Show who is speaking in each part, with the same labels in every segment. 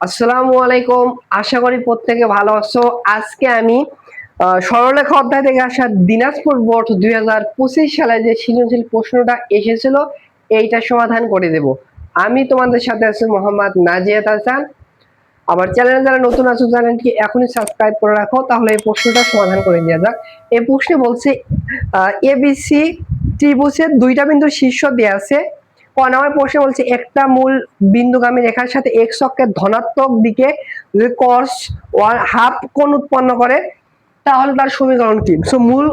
Speaker 1: আসসালামু আলাইকুম। আশা করি প্রত্যেকে ভালো আছো। আজকে আমি সরলরেখা অধ্যায় থেকে আসা দিনাজপুর বোর্ড 2025 সালে যে সৃজনশীল প্রশ্নটা এসেছিল এইটা সমাধান করে দেব। আমি তোমাদের সাথে আছি মোহাম্মদ নাজিয়াত হাসান। আবার চ্যানেলে যারা নতুন আছো চ্যানেলটি এখনই সাবস্ক্রাইব করে রাখো, তাহলে এই প্রশ্নটা সমাধান করে দেওয়া যাক। এই প্রশ্নে বলছে এবিসি ত্রিভুজের দুইটা বিন্দুর শীর্ষ দেয়া আছে। ক নম্বর প্রশ্নে বলছে একটা মূল বিন্দুগামী রেখার সাথে এক্স অক্ষের ধনাত্মক দিকে যদি cos ওয়ান হাফ কোণ উৎপন্ন করে তাহলে তার সমীকরণ কি? সো মূল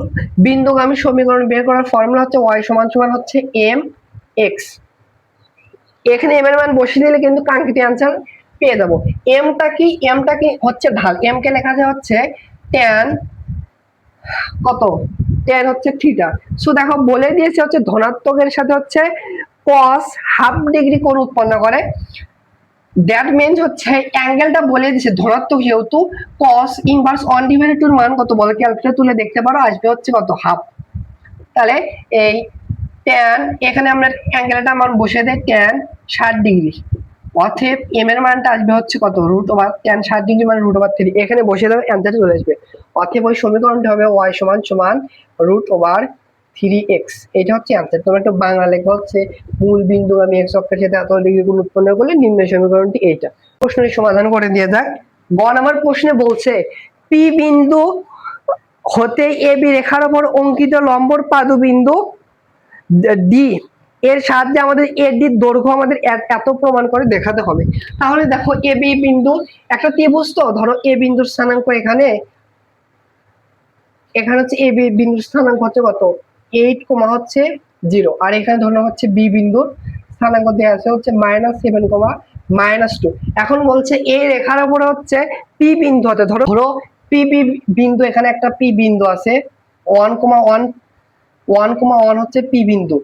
Speaker 1: বিন্দুগামী সমীকরণ বের করার ফর্মুলা হচ্ছে y সমান সমান হচ্ছে m x। এখানে m এর মান বসিয়ে দিলে কিন্তু কাঙ্ক্ষিত आंसर পেয়ে যাবো। m টা কি হচ্ছে ঢাল। m কে লেখা যায় হচ্ছে tan কত tan হচ্ছে থিটা। সো দেখো বলে দিয়েছে হচ্ছে ধনাত্মকের সাথে হচ্ছে cos হাফ ডিগ্রি কোণ উৎপন্ন করে। দ্যাট মিন্স হচ্ছে অ্যাঙ্গেলটা বলে দিয়েছে ধনাত্মক, যেহেতু cos ইনভার্স 1/2 এর মান কত বলে ক্যালকুলেটর তুলে দেখতে পারো, আসবে হচ্ছে কত হাফ। তাহলে এই tan এখানে আমরা অ্যাঙ্গেলটা মান বসিয়ে দেই tan 60 ডিগ্রি, অতএব m এর মানটা আসবে হচ্ছে কত tan 60 ডিগ্রি মানে √3। এখানে বসিয়ে দেবে অ্যান্সার চলে আসবে। অতএব ওই সমীকরণটা হবে y সমান সমান √3x। এটা হচ্ছে অ্যান্সার। তোমরা একটু বাংলা লেখা হচ্ছে মূল বিন্দুগামী x অক্ষের সাথে এত ডিগ্রি কোণ উৎপন্ন করলে নির্ণয় সমীকরণটি এইটা। প্রশ্নের সমাধান করে দিয়ে যাক। গ নম্বর প্রশ্নে বলছে p বিন্দু হতে ab রেখার উপর অঙ্কিত লম্বর পাদবিন্দু ডি এর সাহায্যে আমাদের এডির দৈর্ঘ্য আমাদের এত প্রমাণ করে দেখাতে হবে। তাহলে দেখো এ বি বিন্দু একটা ত্রিভুজ, তো ধরো এ বিন্দুর স্থানাঙ্ক এখানে হচ্ছে এ বি বিন্দুর স্থানাঙ্ক হচ্ছে কত 8, হচ্ছে 0, আর এখানে ধরো হচ্ছে বি বিন্দুর স্থানাঙ্ক দেওয়া আছে হচ্ছে -7, -2। এখন বলছে এই রেখার উপরে হচ্ছে পি বিন্দু হতে ধরো পি বি বিন্দু, এখানে একটা পি বিন্দু আছে 1,1 হচ্ছে পি বিন্দু।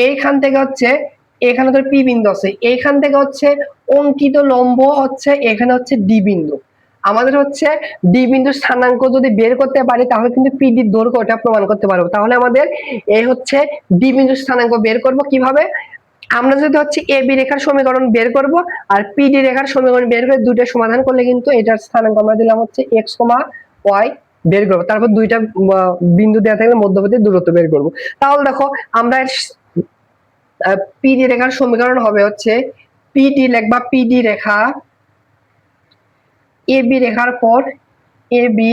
Speaker 1: এইখান থেকে হচ্ছে এখানে তো পি বিন্দু আছে, এইখান থেকে হচ্ছে অঙ্কিত লম্ব হচ্ছে এখানে হচ্ছে ডি বিন্দু। আমাদের হচ্ছে ডি বিন্দুর স্থানাঙ্ক যদি বের করতে পারি তাহলে কিন্তু পি ডির দৈর্ঘ্য ওটা প্রমাণ করতে পারবো। তাহলে আমাদের এই হচ্ছে ডি বিন্দুর স্থানাঙ্ক বের করব কিভাবে? আমরা যদি হচ্ছে এ বি রেখার সমীকরণ বের করব আর পি ডি রেখার সমীকরণ বের করে দুইটা সমাধান করলে কিন্তু এটার স্থানাঙ্ক আমরা দিলাম হচ্ছে এক্স, ওয়াই বের করবো। তারপর দুইটা বিন্দু দেওয়া থাকলে মধ্যবর্তী দূরত্ব বের করব। তাহলে দেখো আমরা পিডি রেখার সমীকরণ হবে হচ্ছে পিডি লেখবা পিডি রেখা এবি রেখার পর এবি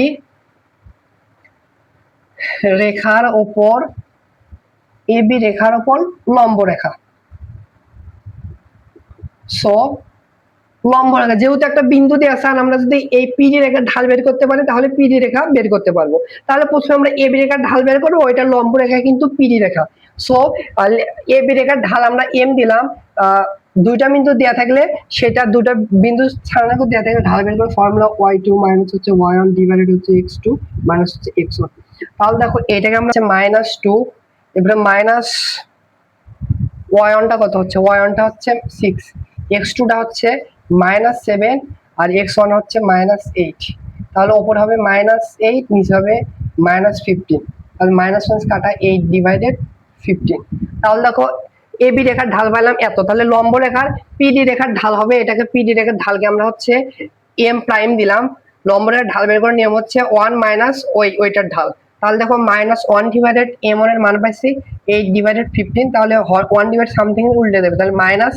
Speaker 1: রেখার উপর এবি রেখার উপর লম্ব রেখা। সো লম্ব রেখা যেহেতু একটা বিন্দু দিয়ে আছে, আর আমরা যদি এই পিডি রেখার ঢাল বের করতে পারি তাহলে পিডি রেখা বের করতে পারবো। তাহলে প্রথমে আমরা এবি রেখার ঢাল বের করবো, ওইটা লম্ব রেখা কিন্তু পিডি রেখা। সো এবি রেখার ঢাল আমরা এম দিলাম, দুইটা বিন্দু দেওয়া থাকলে সেটা দুটো বিন্দু স্থানাঙ্ক দেওয়া থাকলে ঢাল বের করে ফর্মুলা y2 মাইনাস হচ্ছে y1 ডিভাইডেড হচ্ছে x2 মাইনাস হচ্ছে x1। তাহলে দেখো এটাকে আমরা -2, এবারে মাইনাস y1টা কত হচ্ছে y1টা হচ্ছে 6, x2টা হচ্ছে -7 আর x1 হচ্ছে -8। তাহলে উপর হবে -8, নিচে হবে -15। তাহলে মাইনাস কাটা 8 ডিভাইডেড 15। তাহলে দেখো এবি রেখার ঢাল পাইলাম এত। তাহলে লম্ব রেখার পিডি রেখার ঢাল হবে, এটাকে পিডি রেখার ঢালকে আমরা হচ্ছে এম প্রাইম দিলাম। লম্ব রেখার ঢাল বের করার নিয়ম হচ্ছে 1 মাইনাস ওইটার ঢাল। তাহলে দেখো -1 ডিভাইডেড m1 এর মান পাইছি 8 ডিভাইডেড 15। তাহলে 1 ডিভাইড সামথিং উল্টে দেবে, তাহলে মাইনাস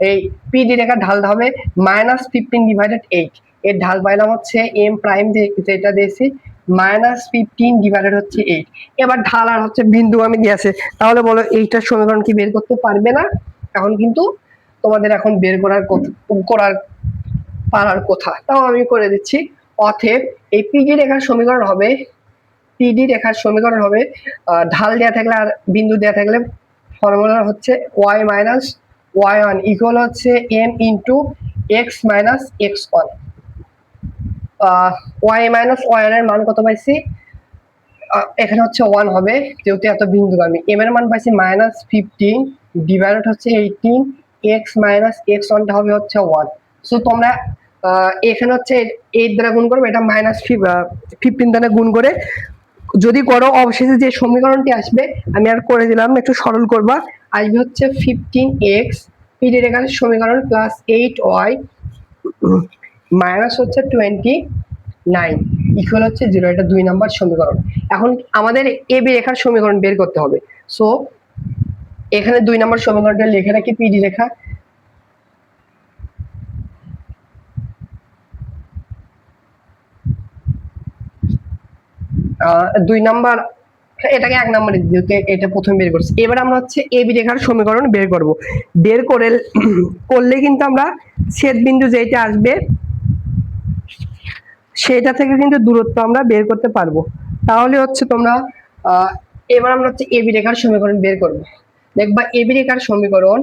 Speaker 1: এই পিডি রেখার ঢাল হবে -15 ডিভাইডেড 8। এর ঢাল পাইলাম হচ্ছে m প্রাইম যেটা দিয়েছি -15 ডিভাইডেড হচ্ছে 8। এবার ঢাল আর হচ্ছে বিন্দু আমি দিয়েছে, তাহলে বলো এইটার সমীকরণ কি বের করতে পারবে না? এখন কিন্তু তোমাদের এখন বের পারার কথা, তাও আমি করে দিচ্ছি। অতএব এই পিডি রেখার সমীকরণ হবে ঢাল দেওয়া থাকলে আর বিন্দু দেওয়া থাকলে ফর্মুলা হচ্ছে y মাইনাস y1 ইকুয়াল হচ্ছে m into x minus x1। y minus y1 এর মান কত পাইছি? এখানে হচ্ছে 1 হবে যেহেতু এত বিন্দুগামী। m এর মান পাইছি -15 ডিভাইডেড হচ্ছে 18, x মাইনাস x1 টা হবে হচ্ছে 1। সো তোমরা এখানে হচ্ছে 8 দ্বারা গুণ করবে, এটা -15 দ্বারা গুণ করে যদি করো অবশেষে যে সমীকরণটি আসবে, আমি আর করে দিলাম একটু সরল করবা, আসবে হচ্ছে 15x পিডি রেখার সমীকরণ প্লাস 8y মাইনাস হচ্ছে 29 ইকুয়াল হচ্ছে 0। এটা 2 নাম্বার সমীকরণ। এখন আমাদের এবি রেখার সমীকরণ বের করতে হবে। সো এখানে 2 নাম্বার সমীকরণটা লিখে রাখি, পিডি রেখা। দুই নাম্বার, এটাকে 1 নাম্বারে দিতে, এটা প্রথমে বের করছি। এবার আমরা হচ্ছে এবি রেখার সমীকরণ বের করব। বের করলে কিন্তু আমরা ছেদ বিন্দু যেটা আসবে সেটা থেকে কিন্তু দূরত্ব আমরা বের করতে পারবো। তাহলে হচ্ছে তোমরা এবার আমরা হচ্ছে এবি রেখার সমীকরণ বের করব। দেখবা এবি রেখার সমীকরণ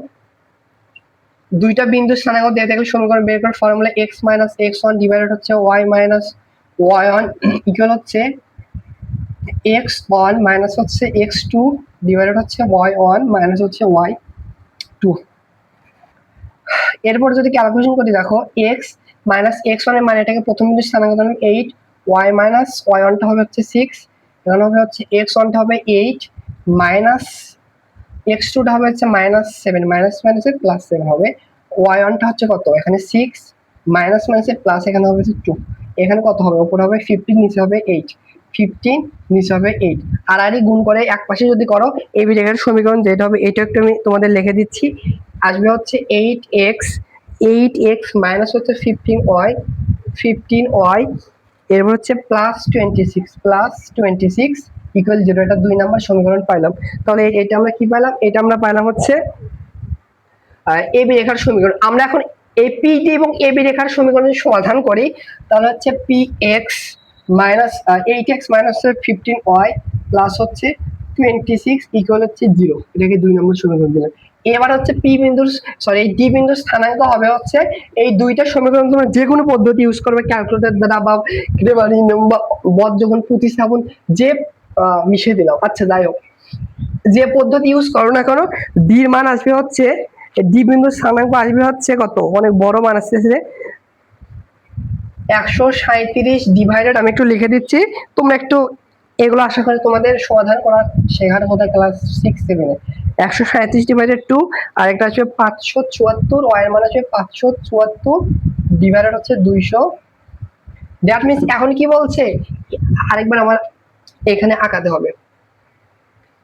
Speaker 1: দুইটা বিন্দু স্থানাঙ্ক দিয়ে থাকলে সমীকরণ বের করার ফর্মুলা x - x1 ডিভাইডেড হচ্ছে y - y1 ইকুয়াল হচ্ছে x1 মাইনাস হচ্ছে x2 ডিভাইডেড হচ্ছে y1 মাইনাস হচ্ছে y2। এরপর যদি ক্যালকুলেশন করি, দেখো x মাইনাস x1 এর মানে এটাকে প্রথম বিন্দু স্থানাঙ্ক ধরলাম 8, y মাইনাস y1 টা হবে হচ্ছে 6, এখানে হবে হচ্ছে x1 টা হবে 8 মাইনাস x2 টা হবে হচ্ছে -7, মাইনাস মাইনাসে প্লাস 7 হবে, y1 টা হচ্ছে কত, এখানে 6 মাইনাস মাইনাসে প্লাস, এখানে হবে হচ্ছে 2, এখানে কত হবে, উপরে হবে 15 নিচে হবে 8, 15 নিচে হবে 8। আর গুণ করে এক পাশে যদি করো এবি রেখার সমীকরণ যেটা হবে, এটা একটু আমি তোমাদের লিখে দিচ্ছি। আসবে হচ্ছে 8x মাইনাস হচ্ছে 15y এরপর হচ্ছে +26 ইকুয়াল 0। এটা 2 নাম্বার সমীকরণ পাইলাম। তাহলে এটা আমরা কি পাইলাম, এটা আমরা পাইলাম হচ্ছে এবি রেখার সমীকরণ। আমরা এখন এই পিডি এবং এবি রেখার সমীকরণ সমাধান করি, তাহলে হচ্ছে px minus 8x minus 15y plus হচ্ছে 26 ইকুয়াল হচ্ছে 0। এটাকে 2 নম্বর সমীকরণ দিলাম। এবার হচ্ছে পি বিন্দুর এই ডি বিন্দুর স্থানাঙ্ক হবে হচ্ছে এই দুইটা সমীকরণ তোমরা যে কোনো পদ্ধতি ইউজ করবে, ক্যালকুলেটর দ্বারা বা ক্রেমারিনম বা বজ্রঘন প্রতিস্থাপন, যে মিশিয়ে দিলাম। আচ্ছা যাই হোক, যে পদ্ধতি ইউজ করো না কেন, ডির মান আসবে হচ্ছে, ডি বিন্দুর স্থানাঙ্ক আসবে হচ্ছে কত, অনেক বড় মান আসতেছে 137 ডিভাইডেড, আমি একটু লিখে দিচ্ছি, তোমরা একটু এগুলো আশা করি তোমাদের সমাধান করা শেখার কথা ক্লাস 6-7 এ। 137 ডিভাইডেড 2, আর একটা আসবে 574, y এর মান আসবে 574 ডিভাইডেড হচ্ছে 200। দ্যাট মিন্স এখন কি বলছে, আরেকবার আমার এখানে আঁকাতে হবে।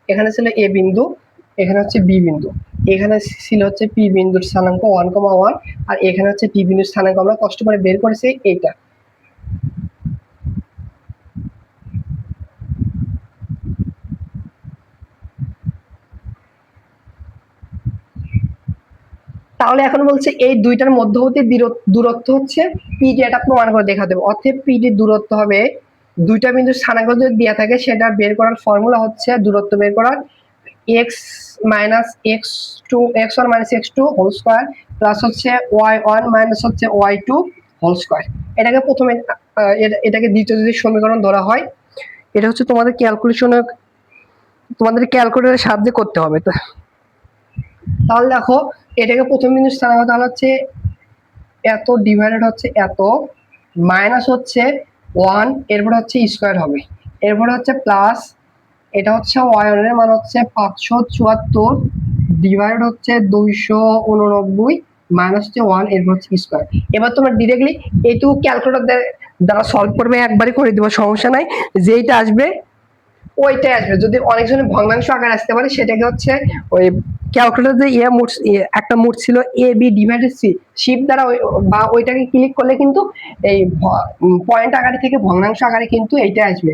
Speaker 1: এখানে ছিল এ বিন্দু, এখানে হচ্ছে বি বিন্দু, এখানে ছিল হচ্ছে পি বিন্দুর স্থানাঙ্ক 1,1, আর এখানে হচ্ছে পি বিন্দুর স্থানাঙ্ক আমরা কষ্ট করে বের করেছি এইটা। তাহলে এখন বলছে এই দুইটার মধ্যবর্তী দূরত্ব হচ্ছে পিডি, এটা প্রমাণ করে দেখা দেবো। অতএব পিডি দূরত্ব হবে, দুইটা বিন্দুর স্থানাঙ্ক যদি দেওয়া থাকে সেটা বের করার ফর্মুলা হচ্ছে, দূরত্ব বের করার x minus x1 minus x2 whole square plus হচ্ছে y1 মাইনাস হচ্ছে y2 হোল স্কয়ার। এটাকে প্রথমে এটাকে দ্বিতীয় যদি সমীকরণ ধরা হয়, এটা হচ্ছে তোমাদের ক্যালকুলেটরের সাহায্যে করতে হবে। তাহলে দেখো, এটাকে প্রথম বিন্দু স্থানাঙ্ক তাহলে হচ্ছে এত ডিভাইডেড হচ্ছে এত মাইনাস হচ্ছে 1, এরপর হচ্ছে স্কয়ার হবে, এরপর হচ্ছে প্লাস, এটা হচ্ছে y1 এর মান হচ্ছে 574 ডিভাইডেড হচ্ছে 289 মাইনাস হচ্ছে 1, এরপর হচ্ছে স্কয়ার। এবার তোমরা ডিরেক্টলি এইটুকু ক্যালকুলেটর দ্বারা সলভ করবে, একবারই করে দিব, সমস্যা নাই, যেইটা আসবে ওইটাই আসবে। যদি অনেকজনের ভগ্নাংশ আকার আসতে পারে, সেটাকে হচ্ছে ওই ক্যালকুলেটর যে একটা মোট ছিল A B divided C, shift দ্বারা বা ওইটাকে ক্লিক করলে কিন্তু এই পয়েন্ট আকারে থেকে ভগ্নাংশ আকারে কিন্তু এইটা আসবে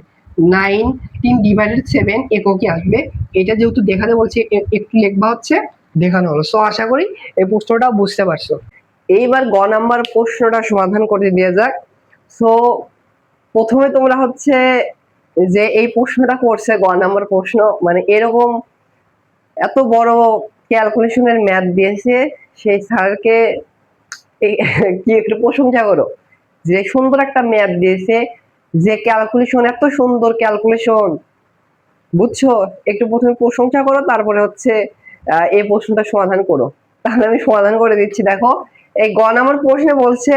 Speaker 1: 9 3 ডিভাইডেড 7 এককই আসবে। এটা যেহেতু দেখাতে বলছি, একটু লিখবা হচ্ছে দেখানো হলো। সো আশা করি এই প্রশ্নটা বুঝতে পারছো। এইবার গ নাম্বার প্রশ্নটা সমাধান করে দিয়ে যাক। সো প্রথমে তোমরা হচ্ছে যে এই প্রশ্নটা করছে গ নাম্বার প্রশ্ন, মানে এরকম এত বড় ক্যালকুলেশনের ম্যাথ দিয়েছে, সেই স্যারকে কি একটু প্রশংসা করো, যে সুন্দর একটা ম্যাথ দিয়েছে, যে ক্যালকুলেশন, এত সুন্দর ক্যালকুলেশন, বুঝছো, একটু প্রথমে প্রশংসা করো, তারপরে হচ্ছে এই প্রশ্নটা সমাধান করো। তাহলে আমি সমাধান করে দিচ্ছি। দেখো, এই গ নাম্বার প্রশ্নে বলছে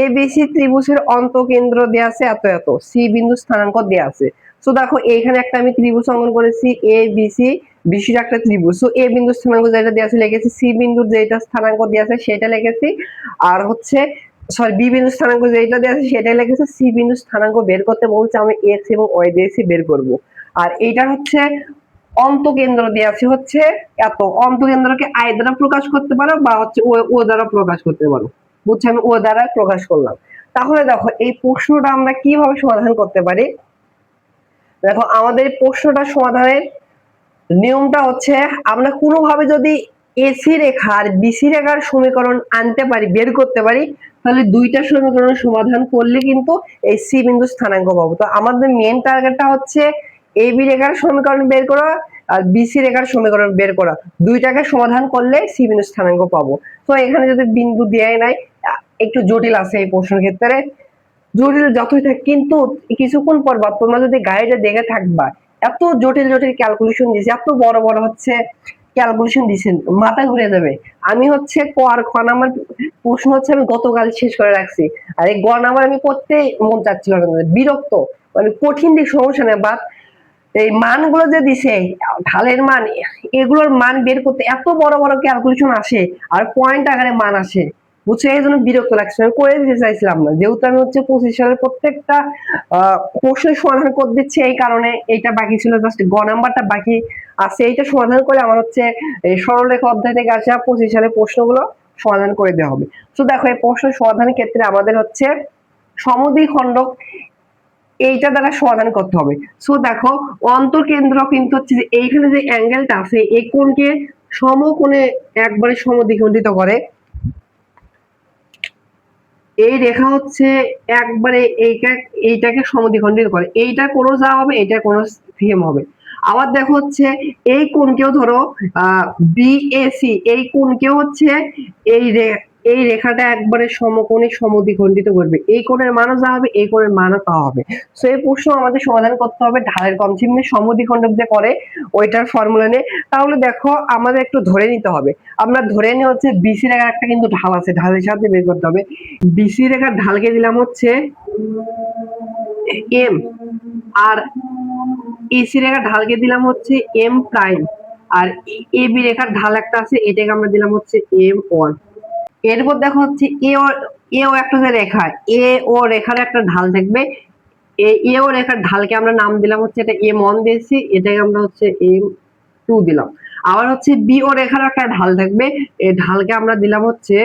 Speaker 1: এবিসি ত্রিভুজের অন্তঃকেন্দ্র দেয়া আছে এত এত, সি বিন্দু স্থানাঙ্ক দেয়া আছে। সো দেখো এইখানে একটা আমি ত্রিভুজ অঙ্কন করেছি এ বি সি, বিসির একটা ত্রিভুজ। সো এ বিন্দুর স্থানাঙ্ক যেটা দেওয়া আছে লিখেছি, সি বিন্দুর যেটা স্থানাঙ্ক দেওয়া আছে সেটা লিখেছি, আর হচ্ছে সরি বি বিন্দুর স্থানাঙ্ক যেটা দেওয়া আছে সেটা লিখেছি। সি বিন্দুর স্থানাঙ্ক বের করতে বলছে, আমি এক্স এবং ওয়াই দিয়েছি বের করব। আর এইটা হচ্ছে অন্তকেন্দ্র দেওয়া আছে হচ্ছে এত। অন্তকেন্দ্রকে আই দ্বারা প্রকাশ করতে পারো বা হচ্ছে ও দ্বারা প্রকাশ করতে পারো, বুঝছো, আমি ও দ্বারা প্রকাশ করলাম। তাহলে দেখো এই প্রশ্নটা আমরা কিভাবে সমাধান করতে পারি। দেখো আমাদের প্রশ্নটা সমাধানের নিয়মটা হচ্ছে, আমরা কোনোভাবে যদি এসি রেখা আর বিসি রেখার সমীকরণ আনতে পারি, বের করতে পারি, তাহলে দুইটা সমীকরণের সমাধান করলে কিন্তু এই সি বিন্দু স্থানাঙ্ক পাবো। তো আমাদের মেন টার্গেটটা হচ্ছে এ বি রেখার সমীকরণ বের করা আর বিসি রেখার সমীকরণ বের করা, দুইটাকে সমাধান করলে সি বিন্দু স্থানাঙ্ক পাবো। তো এখানে যদি বিন্দু দেয় নাই, একটু জটিল আছে এই প্রশ্নের ক্ষেত্রে, জটিল যতই থাক, কিন্তু কিছুক্ষণ পর বা তোমরা যদি গাইডে দেখে থাকবা, এত জটিল জটিল ক্যালকুলেশন দিছে, এত বড় বড় হচ্ছে ক্যালকুলেশন দিছেন, মাথা ঘুরে যাবে। আমি হচ্ছে ক আর খ নাম্বার প্রশ্ন হচ্ছে আমি গতকাল শেষ করে রাখছি, আর এই গ নাম্বার আমি করতে মন চাচ্ছিল না, বিরক্ত, মানে কঠিন দিক সমস্যা নেই, বাট এই মানগুলো যে দিছে, ঢালের মান, এগুলোর মান বের করতে এত বড় বড় ক্যালকুলেশন আসে আর পয়েন্ট আকারে মান আসে, বুঝছো, এই জন্য বিরক্ত লাগছে, আমি করে দিতে চাইছিলাম না। যেহেতু আমি হচ্ছে 25 সালের প্রত্যেকটা প্রশ্নের সমাধান করে দিচ্ছি, এই কারণে এইটা বাকি ছিল, জাস্ট গ নাম্বারটা বাকি আছে, এইটা সমাধান করে আমার হচ্ছে এই সরলরেখা অধ্যায় থেকে আসা 25 সালের প্রশ্নগুলো সমাধান করে দেওয়া হবে। তো দেখো এই প্রশ্ন সমাধানের ক্ষেত্রে আমাদের হচ্ছে সমদ্বিখণ্ডক এইটা দ্বারা সমাধান করতে হবে। সো দেখো অন্তঃকেন্দ্র কিন্তু হচ্ছে যে এইখানে যে অ্যাঙ্গেলটা আছে এই কোণকে সমকোণে একবারে সমদ্বিখণ্ডিত করে। এই রেখা হচ্ছে একবারে এইটাকে সমদ্বিখণ্ডিত করে, এইটা কোণ যা হবে এটা কোণ সেম হবে। আবার দেখো হচ্ছে এই কোণকেও ধরো বিএসি, এই কোণকেও হচ্ছে এই এই রেখাটা একবারে সমকোণে সমদ্বিখণ্ডিত করবে, এই কোণের মানও যা হবে এই কোণের মানও তা হবে। সো এই প্রশ্ন আমাদের সমাধান করতে হবে ঢালের কনসেপ্ট নিয়ে, সমদ্বিখণ্ডক যে করে ওইটার ফর্মুলা নিয়ে। তাহলে দেখো আমাদের একটু ধরে নিতে হবে, আমরা ধরে নিয়ে হচ্ছে বিসি রেখার একটা কিন্তু ঢাল আছে, ঢালের সাথে বের করতে হবে। বিসি রেখার ঢালকে দিলাম হচ্ছে এম, আর এসি রেখার ঢালকে দিলাম হচ্ছে M prime, R A B রেখার ঢাল একটা আছে এটাকে আমরা দিলাম হচ্ছে এম ওয়ান। এরপর দেখো হচ্ছে এ ও একটা যে রেখা, এ ও রেখার একটা ঢাল থাকবে, এ ও রেখার ঢালকে আমরা নাম দিলাম হচ্ছে এটা এম ওয়ান দিয়েছি, এটাকে আমরা হচ্ছে এম টু দিলাম। আবার হচ্ছে বি ও রেখার একটা ঢাল থাকবে, এই ঢালকে আমরা দিলাম হচ্ছে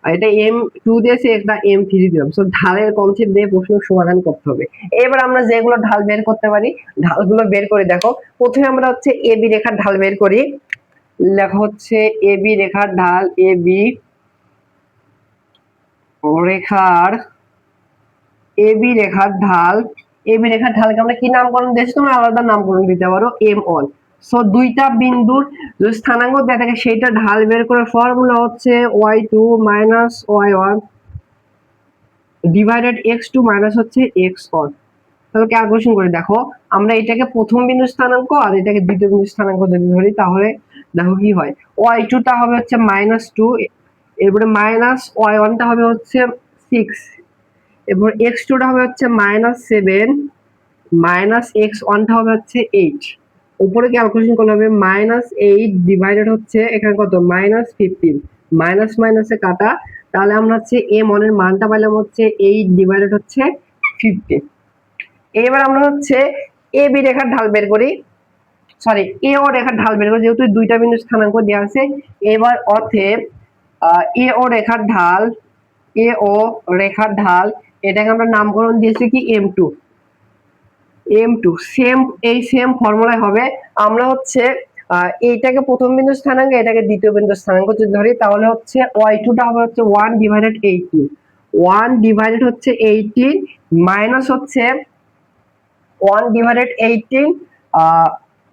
Speaker 1: এটা এম টু দিয়েছি, একটা এম থ্রি দিলাম। সো ঢালের কনসেপ্ট দিয়ে প্রশ্ন সমাধান করতে হবে। এবার আমরা যেগুলো ঢাল বের করতে পারি ঢালগুলো বের করে দেখো। প্রথমে আমরা হচ্ছে এ বি রেখার ঢাল বের করি, লেখা হচ্ছে এ বি রেখার ঢাল, এ বি রেখার এ বি রেখার ঢাল, এ বি রেখার ঢালকে আমরা কি নামকরণ দিয়েছি, তোমরা আলাদা নামকরণ দিতে পারো, এম ওয়ান। সো দুইটা বিন্দুর যে স্থানাঙ্ক দেওয়া থাকে সেইটা ঢাল বের করার ফর্মুলা হচ্ছে y two minus y one divided x two minus হচ্ছে এক্স ওয়ান। তাহলে ক্যালকুলেশন করে দেখো, আমরা এটাকে প্রথম বিন্দু স্থানাঙ্ক আর এটাকে দ্বিতীয় বিন্দু স্থানাঙ্ক যদি ধরি, তাহলে দেখো কি হয়, ওয়াই টুটা হবে হচ্ছে মাইনাস টু, এরপরে মাইনাস ওয়াই ওয়ানটা হবে হচ্ছে সিক্স, এরপর এক্স টুটা হবে হচ্ছে মাইনাস সেভেন, মাইনাস এক্স ওয়ানটা হবে হচ্ছে এইট। উপরে ক্যালকুলেশন করলে হবে মাইনাস এইট ডিভাইডেড হচ্ছে এখানে কত মাইনাস ফিফটিন, মাইনাস মাইনাসে কাটা, তাহলে আমরা হচ্ছে এম ওয়ান এর মানটা পাইলাম হচ্ছে এইট ডিভাইডেড হচ্ছে ফিফটিন। এবার আমরা হচ্ছে এ বি রেখার ঢাল বের করি, সরি এ ও রেখার ঢাল বের করি, যেহেতু দুইটা বিন্দু স্থানাঙ্ক দেওয়া আছে। এবার অতএব এ ও রেখার ঢাল, এ ও রেখার ঢাল এটাকে আমরা নামকরণ দিয়েছি কি M two, M two same, এই সেম ফর্মুলায় হবে। আমরা হচ্ছে এইটাকে প্রথম বিন্দু স্থানাঙ্ক এটাকে দ্বিতীয় বিন্দু স্থানাঙ্ক যদি ধরি, তাহলে হচ্ছে ওয়াই টুটা হবে হচ্ছে one divided eighteen, one divided হচ্ছে এইটিন মাইনাস হচ্ছে ওয়ান ডিভাইডেড এইটিন,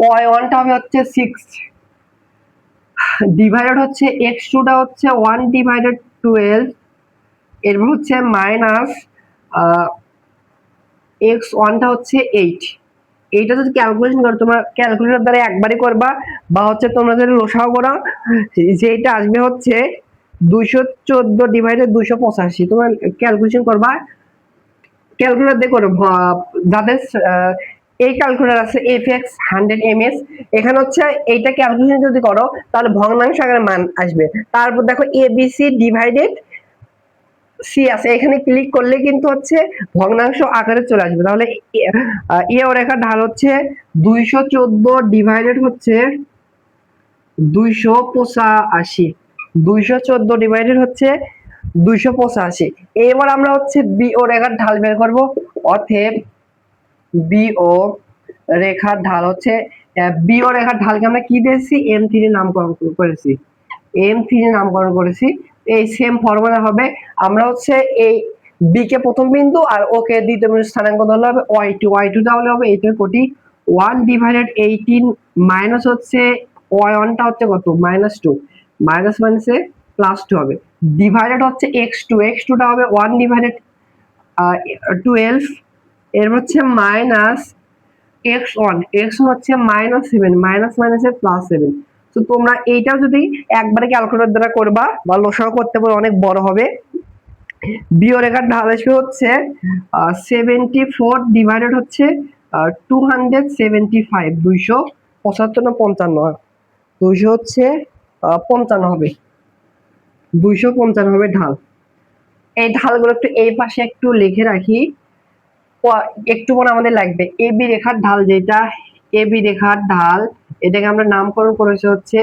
Speaker 1: ওয়াই ওয়ানটা হবে হচ্ছে সিক্স ডিভাইডেড হচ্ছে এক্স টুটা হচ্ছে ওয়ান ডিভাইডেড টুয়েলভ, এরপর হচ্ছে মাইনাস এক্স ওয়ানটা হচ্ছে এইট। এইটা যদি ক্যালকুলেশন করো, তোমার ক্যালকুলেটর দ্বারা একবারই করবা, বা হচ্ছে তোমরা যদি লসাও করো, যেটা আসবে হচ্ছে 214 ডিভাইডেড 285, তোমার ক্যালকুলেশন করবা ক্যালকুলেটর দিয়ে করো, যাদের এই ক্যালকুলেটর আছে FX 100 ms। এখানে হচ্ছে এইটা ক্যালকুলেশন যদি করো তাহলে ভগ্নাংশ আকারে মান আসবে। তারপর দেখো ABC ডিভাইডেড সি আছে, এখানে ক্লিক করলে কিন্তু হচ্ছে ভগ্নাংশ আকারে চলে আসবে। তাহলে এ ও রেখার ঢাল হচ্ছে 214 ডিভাইডেড হচ্ছে 285, 214 ডিভাইডেড হচ্ছে 285। এবার আমরা হচ্ছে বি ও রেখার ঢাল বের করব। অতএব বি ও রেখার ঢাল হচ্ছে, বি ও রেখার ঢালকে আমরা কি দিয়েছি, M3 নামকরণ করেছি, M3 নামকরণ করেছি। এই সেম ফর্মুলা হবে। আমরা হচ্ছে এই বি কে প্রথম বিন্দু আর ও কে দ্বিতীয় বিন্দু স্থানাঙ্ক ধরলে হবে y2 তাহলে হবে 8 কোটি 1 ডিভাইডেড 18 মাইনাস হচ্ছে y1 টা হচ্ছে কত -2, মাইনাস মাইনাসে +2 হবে, ডিভাইডেড হচ্ছে x2 টা হবে 1 ডিভাইডেড 12, এর হচ্ছে মাইনাস x1 হচ্ছে -7, মাইনাস মাইনাসে +7। তো তোমরা এইটাও যদি একবারে ক্যালকুলেটর দ্বারা করবা বা লসাগু করতে পারো অনেক বড় হবে। বিও রেখার ঢাল আসবে হচ্ছে 74 ডিভাইডেড হচ্ছে 275, 275 না 55, 200 হচ্ছে 55 হবে, 255 হবে ঢাল। এই ঢালগুলো একটু এই পাশে একটু লিখে রাখি, একটু পরে আমাদের লাগবে এবি রেখার ঢাল, যেটা এবি রেখার ঢাল এটাকে আমরা নামকরণ করেছি হচ্ছে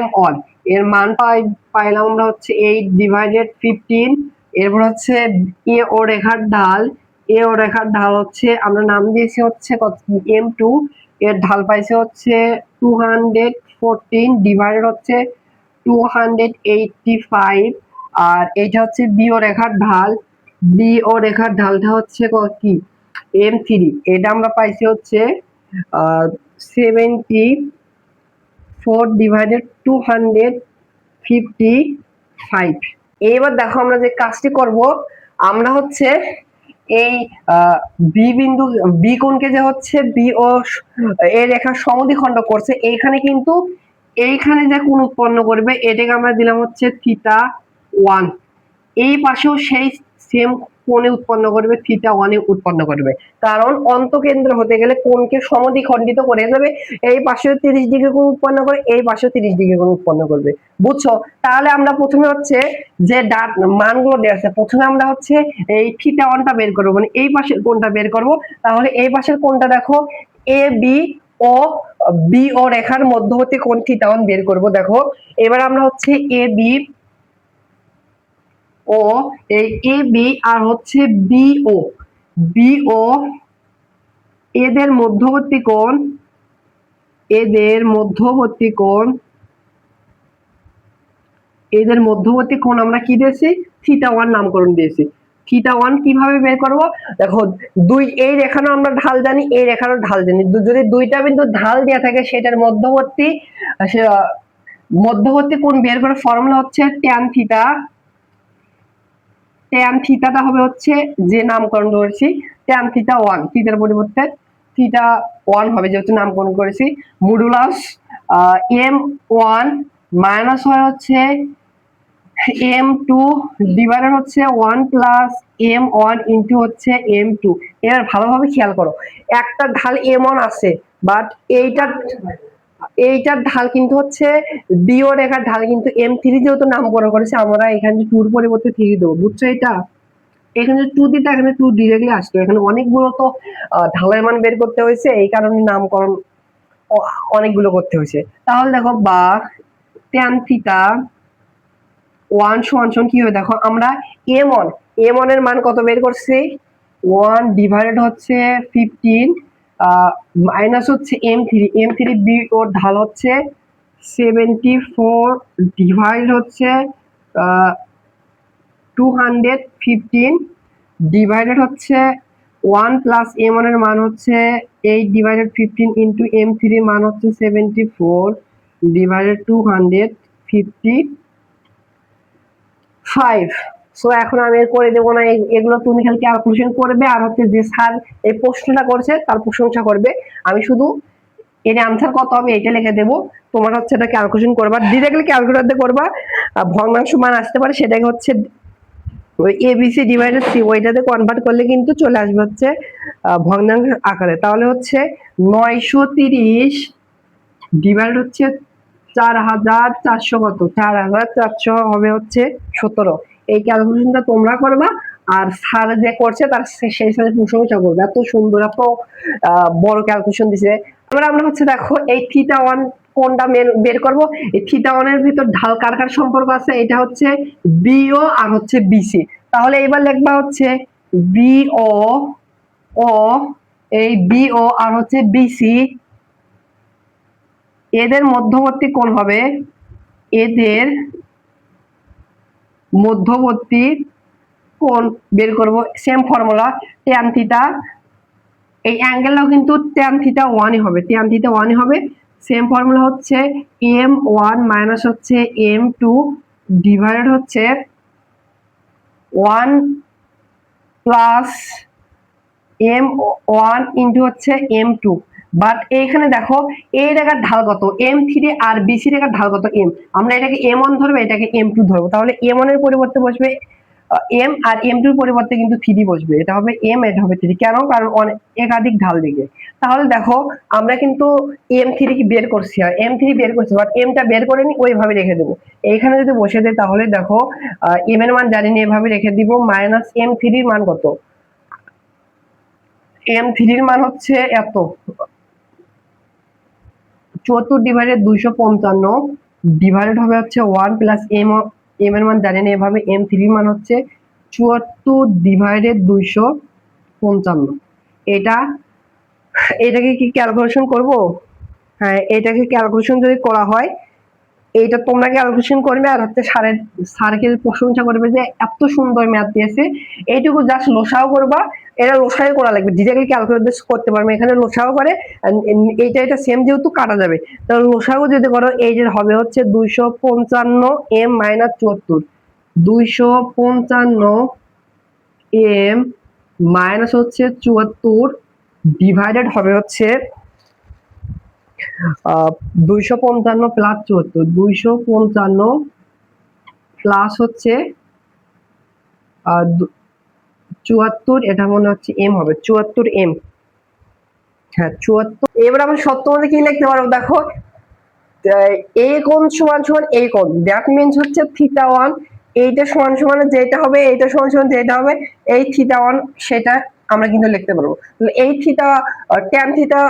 Speaker 1: M1। এর মান পাইলাম আমরা হচ্ছে 8 ডিভাইডেড 15। এরপর হচ্ছে এ ও রেখার ঢাল, এ ও রেখার ঢাল হচ্ছে আমরা নাম দিয়েছি হচ্ছে কত, M2। এর ঢাল পাইছে হচ্ছে 214 ডিভাইডেড হচ্ছে 285। আর এইটা হচ্ছে বি ও রেখার ঢাল, বি ও রেখার ঢালটা হচ্ছে কি M3, এটা আমরা পাইছি হচ্ছে 74 ডিভাইডেড 255। এবার দেখো আমরা যে কাজটি করব, আমরা হচ্ছে এই বি বিন্দু বি কোণকে যে হচ্ছে বি ও এ রেখার সমদ্বিখণ্ড করছে, এইখানে কিন্তু এইখানে যে কোণ উৎপন্ন করবে এটাকে আমরা দিলাম হচ্ছে θ1। এই পাশেও সেই সেম কোণে উৎপন্ন করবে, θ1 এ উৎপন্ন করবে। কারণ অন্তকেন্দ্র হতে গেলে কোণকে সমদ্বিখণ্ডিত করে যাবে, এই পাশেও 30 ডিগ্রি কোণ উৎপন্ন করে, এই পাশেও 30 ডিগ্রি কোণ উৎপন্ন করবে। বুঝছো? তাহলে আমরা প্রথমে হচ্ছে যে মানগুলো দেওয়া আছে, প্রথমে আমরা হচ্ছে এই θ1 টা বের করব, মানে এই পাশের কোণটা বের করব। তাহলে এই পাশের কোণটা দেখো এ বি ও বি ও রেখার মধ্যবর্তী কোণ θ1 বের করব। দেখো এবার আমরা হচ্ছে এ বি ও এই এ বি আর হচ্ছে বিও, বিও এদের মধ্যবর্তী কোণ, এদের মধ্যবর্তী কোণ, এদের মধ্যবর্তী কোণ আমরা কি দিয়েছি, θ1 নামকরণ দিয়েছি। θ1 কিভাবে বের করব, দেখো দুই এই রেখারও আমরা ঢাল জানি, এই রেখারও ঢাল জানি, যদি দুইটা বিন্দু ঢাল দেওয়া থাকে সেটার মধ্যবর্তী কোণ বের করার ফর্মুলা হচ্ছে tan θ। tan থিটাটা হবে হচ্ছে যে নামকরণ করেছি tan θ1, থিটার পরিবর্তে θ1 হবে যেহেতু নামকরণ করেছি, মডুলাস M1 মাইনাস হয় হচ্ছে M2 ডিভাইডেড হচ্ছে 1 প্লাস M1 ইনটু হচ্ছে M2। এবার ভালোভাবে খেয়াল করো, একটা ঢাল M1 আছে, বাট এইটার ঢাল কিন্তু হচ্ছে বিও রেখার ঢাল কিন্তু M3 যেহেতু নামকরণ করেছে, আমরা এখানে 2 এর পরিবর্তে 3 দেবো। বুঝছো? এটা এখানে 2 দিতে, এখানে 2 ডিরেক্টলি আসতো, এখানে অনেকগুলো তো ঢালের মান বের করতে হয়েছে, এই কারণে নামকরণ অনেকগুলো করতে হয়েছে। তাহলে দেখো বা tan θ1 সমান কি হবে, দেখো আমরা M1 এর মান কত বের করছি, 1 ডিভাইডেড হচ্ছে 15 মাইনাস হচ্ছে M3 বি ওর ঢাল হচ্ছে 74 ডিভাইড হচ্ছে 215 ডিভাইডেড হচ্ছে 1 প্লাস M1 এর মান হচ্ছে 8 ডিভাইডেড 15 ইনটু M3 এর মান হচ্ছে 74 ডিভাইডেড 255। সো এখন আমি করে দেবো না, এগুলো তুমি খালি ক্যালকুলেশন করবে আর হচ্ছে যে স্যার এই প্রশ্নটা করছে তার প্রশংসা করবে। আমি শুধু এর আনসার কত হবে এটা লিখে দেবো, তোমার হচ্ছে এটা ক্যালকুলেশন করবা, ডিরেক্টলি ক্যালকুলেটর দিয়ে করবা, ভগ্নাংশ মান আসতে পারে সেটাকে হচ্ছে ওই ABC ডিভাইডেড সি ওইটাতে কনভার্ট করলে কিন্তু চলে আসবে হচ্ছে ভগ্নাংশ আকারে। তাহলে হচ্ছে 930 ডিভাইড হচ্ছে 4400 কত, 4400 হবে হচ্ছে 17। এই ক্যালকুলেশনটা তোমরা করবা, আর স্যার যে করছে তার সেই সাথে প্রশংসা করবে, এত সুন্দর এত বড় ক্যালকুলেশন দিছে। আমরা হচ্ছে দেখো এই থিটা ওয়ান কোনটা বের করব। এই থিটা ওয়ান এর ভিতর ঢাল কার কার সম্পর্ক আছে, এটা হচ্ছে বিও আর হচ্ছে বিসি। তাহলে এবার লিখবা হচ্ছে বিও ও, এই বিও আর হচ্ছে বিসি এদের মধ্যবর্তী কোণ হবে, এদের মধ্যবর্তী কোণ বের করব। সেম ফর্মুলা tan থিটা, এই অ্যাঙ্গেলটাও কিন্তু tan থিটা 1 হবে, tan থিটা 1 হবে। সেম ফর্মুলা হচ্ছে m1 মাইনাস হচ্ছে m2 ডিভাইডেড হচ্ছে 1 প্লাস m1 ইনটু হচ্ছে m2। বাট এইখানে দেখো এই রেখার ঢাল কত, m3 আর বিসি রেখার ঢাল কত m। আমরা এটাকে m1 ধরবো, এটাকে m2 ধরবো। তাহলে m1 এর পরিবর্তে বসবে m, আর m2 এর পরিবর্তে কিন্তু 3 বসবে। এটা হবে m, এটা হবে 3। কেন? কারণ একাধিক ঢাল দিকে। তাহলে দেখো আমরা কিন্তু m3 কি বের করছি, আর m3 বের করছি, বাট m টা বের করে নি, ওইভাবে রেখে দেবো। এইখানে যদি বসে দেয় তাহলে দেখো m এর মান জানি না, এভাবে রেখে দিব। মাইনাস m3 এর মান কত, m3 এর মান হচ্ছে এত, 74 ডিভাইডেড 255 ডিভাইডেড হবে হচ্ছে 1 প্লাস m, m এর মান জানি না, এভাবে m3 এর মান হচ্ছে 74 ডিভাইডেড 255। এটা এটাকে কি ক্যালকুলেশন করব? হ্যাঁ, এটাকে ক্যালকুলেশন যদি করা হয়, এইটা তোমরা ক্যালকুলেশন করবে, আর হচ্ছে স্যারকে প্রশংসা করবে যে এত সুন্দর ম্যাথ দিয়েছে। এইটুকু জাস্ট লসাও করবা, এটা লসাই করা লাগবে, ডিরেক্টলি ক্যালকুলেট করতে পারবে। এখানে লসাও করে এইটা এটা সেম যেহেতু কাটা যাবে, তাহলে লসাও যদি করো এই যে হবে হচ্ছে 255 m মাইনাস 74, 255 m মাইনাস হচ্ছে 74 ডিভাইডেড হবে হচ্ছে 255 প্লাস 74, 255 প্লাস হচ্ছে 74, এটা মনে হচ্ছে এম হবে, 74 এম। হ্যাঁ 74। এবার আমরা সত্য মধ্যে কি লিখতে পারবো দেখো, এ কোণ সমান সমান এই কোণ, দ্যাট মিন্স হচ্ছে থিটা ওয়ান এইটা সমান সমান যেটা হবে, এইটা সমান সমান যেটা হবে, এই থিটা ওয়ান সেটা আমরা কিন্তু লিখতে পারবো। তাহলে এই থিটা ট্যান থিটা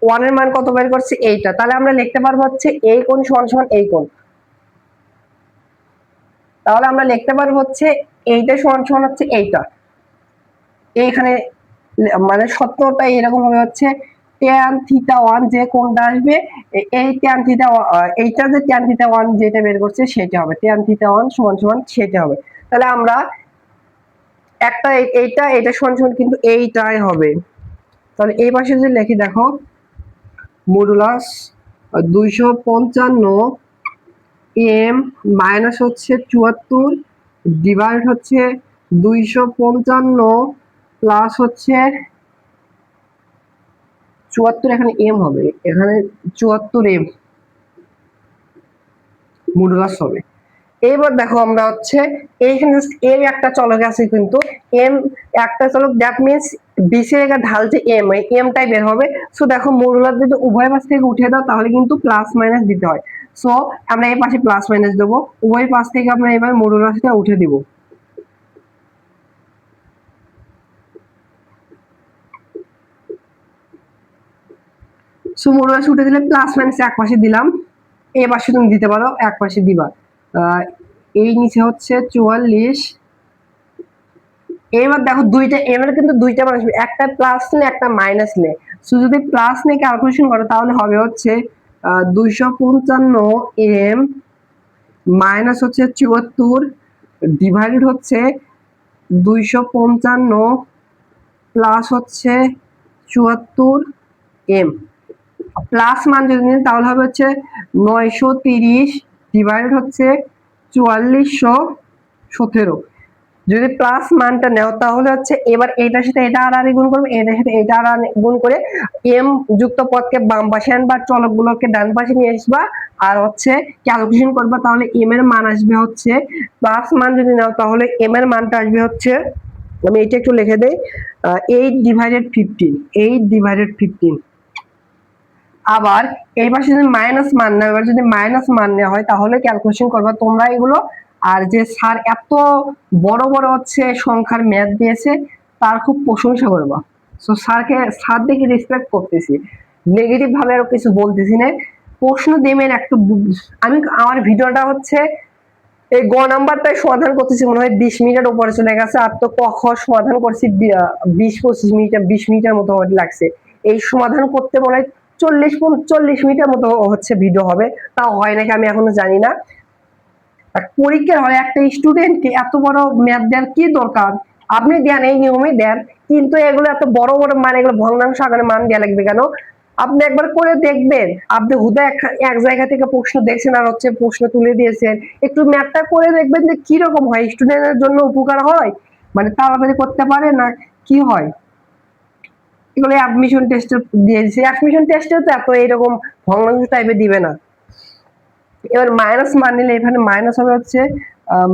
Speaker 1: ওয়ান এর মান কত বের করছে এইটা, তাহলে আমরা লিখতে পারবো হচ্ছে এই কোণ সমান সমান এই কোণ। তাহলে আমরা লিখতে পারবো হচ্ছে এইটা সমান সমান হচ্ছে এইটা। এইখানে মানে সত্যটা এরকম হবে হচ্ছে tan থিটা 1 যে কোণটা আসবে, এই tan থিটা এইটা যে tan থিটা 1 যেটা বের করছে সেটা হবে tan থিটা 1 সমান সমান সেটা হবে। তাহলে আমরা একটা এইটা এটা সমান সমান কিন্তু এইটাই হবে। তাহলে এই পাশে যদি লিখি দেখো মডুলাস 255 m মাইনাস হচ্ছে 74 ডিভাইড হচ্ছে 255 প্লাস হচ্ছে 74, এখানে m হবে, এখানে 74 m মডুলাস হবে। এবার দেখো আমরা হচ্ছে এইখানে এম একটা চলক আছে, কিন্তু এম একটা চলক, দ্যাট মিন্স বিসি এর ঢাল যে এম, এই এমটাই বের হবে। সো দেখো মডুলাস যদি উভয় পাশ থেকে উঠে দাও তাহলে কিন্তু প্লাস মাইনাস দিতে হয়। সো আমরা এই পাশে প্লাস মাইনাস দেবো, উভয় পাশ থেকে আমরা এবার মডুলাসটা উঠে দিব। সো মডুলাস উঠে দিলে প্লাস মাইনাস এক পাশে দিলাম, এই পাশে তুমি দিতে পারো, এক পাশে দিবা। এই নিচে হচ্ছে 44। এবার দেখো দুইটা এবার কিন্তু দুইটা মান আসবে, একটা প্লাস নে একটা মাইনাস নে। সো যদি প্লাস নে ক্যালকুলেশন করো তাহলে হবে হচ্ছে 255 m মাইনাস হচ্ছে 74 ডিভাইডেড হচ্ছে 255 প্লাস হচ্ছে 74 m। প্লাস মান যদি নিন তাহলে হবে হচ্ছে 930 ডিভাইডেড হচ্ছে 4417। যদি প্লাস মানটা নেও তাহলে হচ্ছে এবার এইটার সাথে এটা আর গুণ করবে, এটার সাথে এটা আর গুণ করে এম যুক্ত পদকে বাম পাশে আনবা, চলকগুলোকে ডান পাশে নিয়ে আসবা, আর হচ্ছে ক্যালকুলেশন করবা। তাহলে এম এর মান আসবে হচ্ছে, প্লাস মান যদি নাও তাহলে এম এর মানটা আসবে হচ্ছে, আমি এটা একটু লিখে দেই, 8/15, 8/15। আবার এই পাশে যদি মাইনাস মান নেওয়া, এবার যদি মাইনাস মান নেওয়া হয় তাহলে ক্যালকুলেশন করবা তোমরা এগুলো। আর যে স্যার এত বড় বড় হচ্ছে সংখ্যার ম্যাথ দিয়েছে তার খুব প্রশংসা করবা। সো স্যার দেখে রেসপেক্ট করতেছি, নেগেটিভ ভাবে আরো কিছু বলতেছি না। প্রশ্ন দেবেন একটু, আমি আমার ভিডিওটা হচ্ছে এই গ নাম্বারটাই সমাধান করতেছি মনে হয় 20 মিনিটের উপরে চলে গেছে, আর তো ক খ সমাধান করছি 20-25 মিনিট, 20 মিনিটের মতো লাগছে। এই সমাধান করতে মনে হয় 40-45 মিনিটের মতো হচ্ছে ভিডিও হবে, তাও হয় নাকি আমি এখনো জানি না। পরীক্ষার হলে একটা স্টুডেন্টকে এত বড় ম্যাথ দেওয়ার কি দরকার? আপনি দেন, এই নিয়মে দেন, কিন্তু এগুলো এত বড় বড় মান, এগুলো ভগ্নাংশ আকারে মান দেওয়া লাগবে কেন? আপনি একবার করে দেখবেন, আপনি হুদা এক জায়গা থেকে প্রশ্ন দেখছেন আর হচ্ছে প্রশ্ন তুলে দিয়েছেন, একটু ম্যাথটা করে দেখবেন যে কি রকম হয়, স্টুডেন্টের জন্য উপকার হয়, মানে তাড়াতাড়ি করতে পারে না কি হয়। এগুলো অ্যাডমিশন টেস্টে দিয়েছে, অ্যাডমিশন টেস্টে তো এত এরকম ভগ্নাংশ টাইপে দিবে না। এবার মাইনাস মান নিলে এখানে মাইনাস হবে হচ্ছে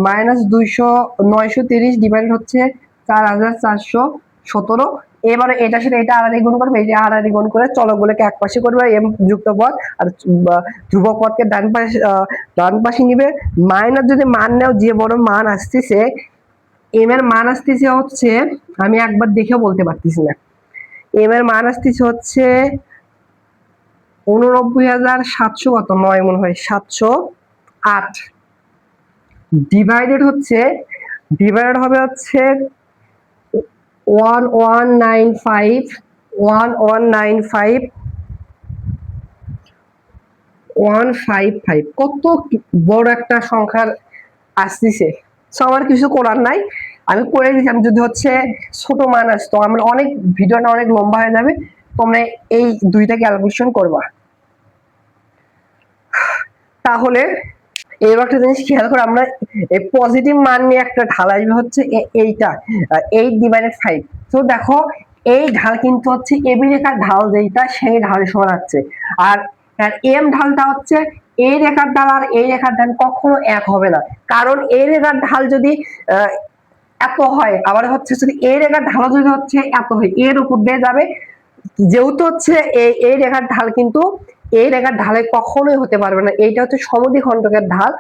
Speaker 1: -930 ডিভাইড হচ্ছে 4417। এবারে এটার সাথে এটা আড়াআড়ি গুণ করবে, এই যে আড়াআড়ি গুণ করে চলকগুলোকে এক পাশে করবে, এম যুক্ত পদ আর ধ্রুবক পদকে ডান পাশে নিবে। মাইনাস যদি মান নেও, যে বড় মান আসতেছে এম এর মান আসতেছে হচ্ছে, আমি একবার দেখে বলতে পারতেছি না, এম এর মান আসতেছে হচ্ছে 89,700 কত 9 মনে হয় 708, ডিভাইডেড হবে হচ্ছে 1195155 কত বড় একটা সংখ্যার আসতেছে। সো আমার কিছু করার নাই, আমি করে দিলাম। যদি হচ্ছে ছোট মান আসতো, আমরা অনেক ভিডিওটা অনেক লম্বা হয়ে যাবে, তোমরা এই দুইটা ক্যালকুলেশন করবা। তাহলে এবার একটা জিনিস খেয়াল করে, আমরা এই পজিটিভ মান নিয়ে একটা ঢাল আসবে হচ্ছে এইটা 8/5। তো দেখো এই ঢাল কিন্তু হচ্ছে এবি রেখার ঢাল যেটা সেই ঢালের সমান আছে, আর এম ঢালটা হচ্ছে এই রেখার ঢাল আর এই রেখার ঢাল কখনো এক হবে না। কারণ এই রেখার ঢাল যদি এত হয়, আবার হচ্ছে যদি এই রেখার ঢাল যদি হচ্ছে এত হয়, এর উপর দিয়ে যাবে, যেহেতু হচ্ছে এই রেখার ঢাল কিন্তু এই রেখার ঢালে কখনোই হতে পারবে না, এইটা হচ্ছে সমদ্বিখণ্ডকের ঢাল,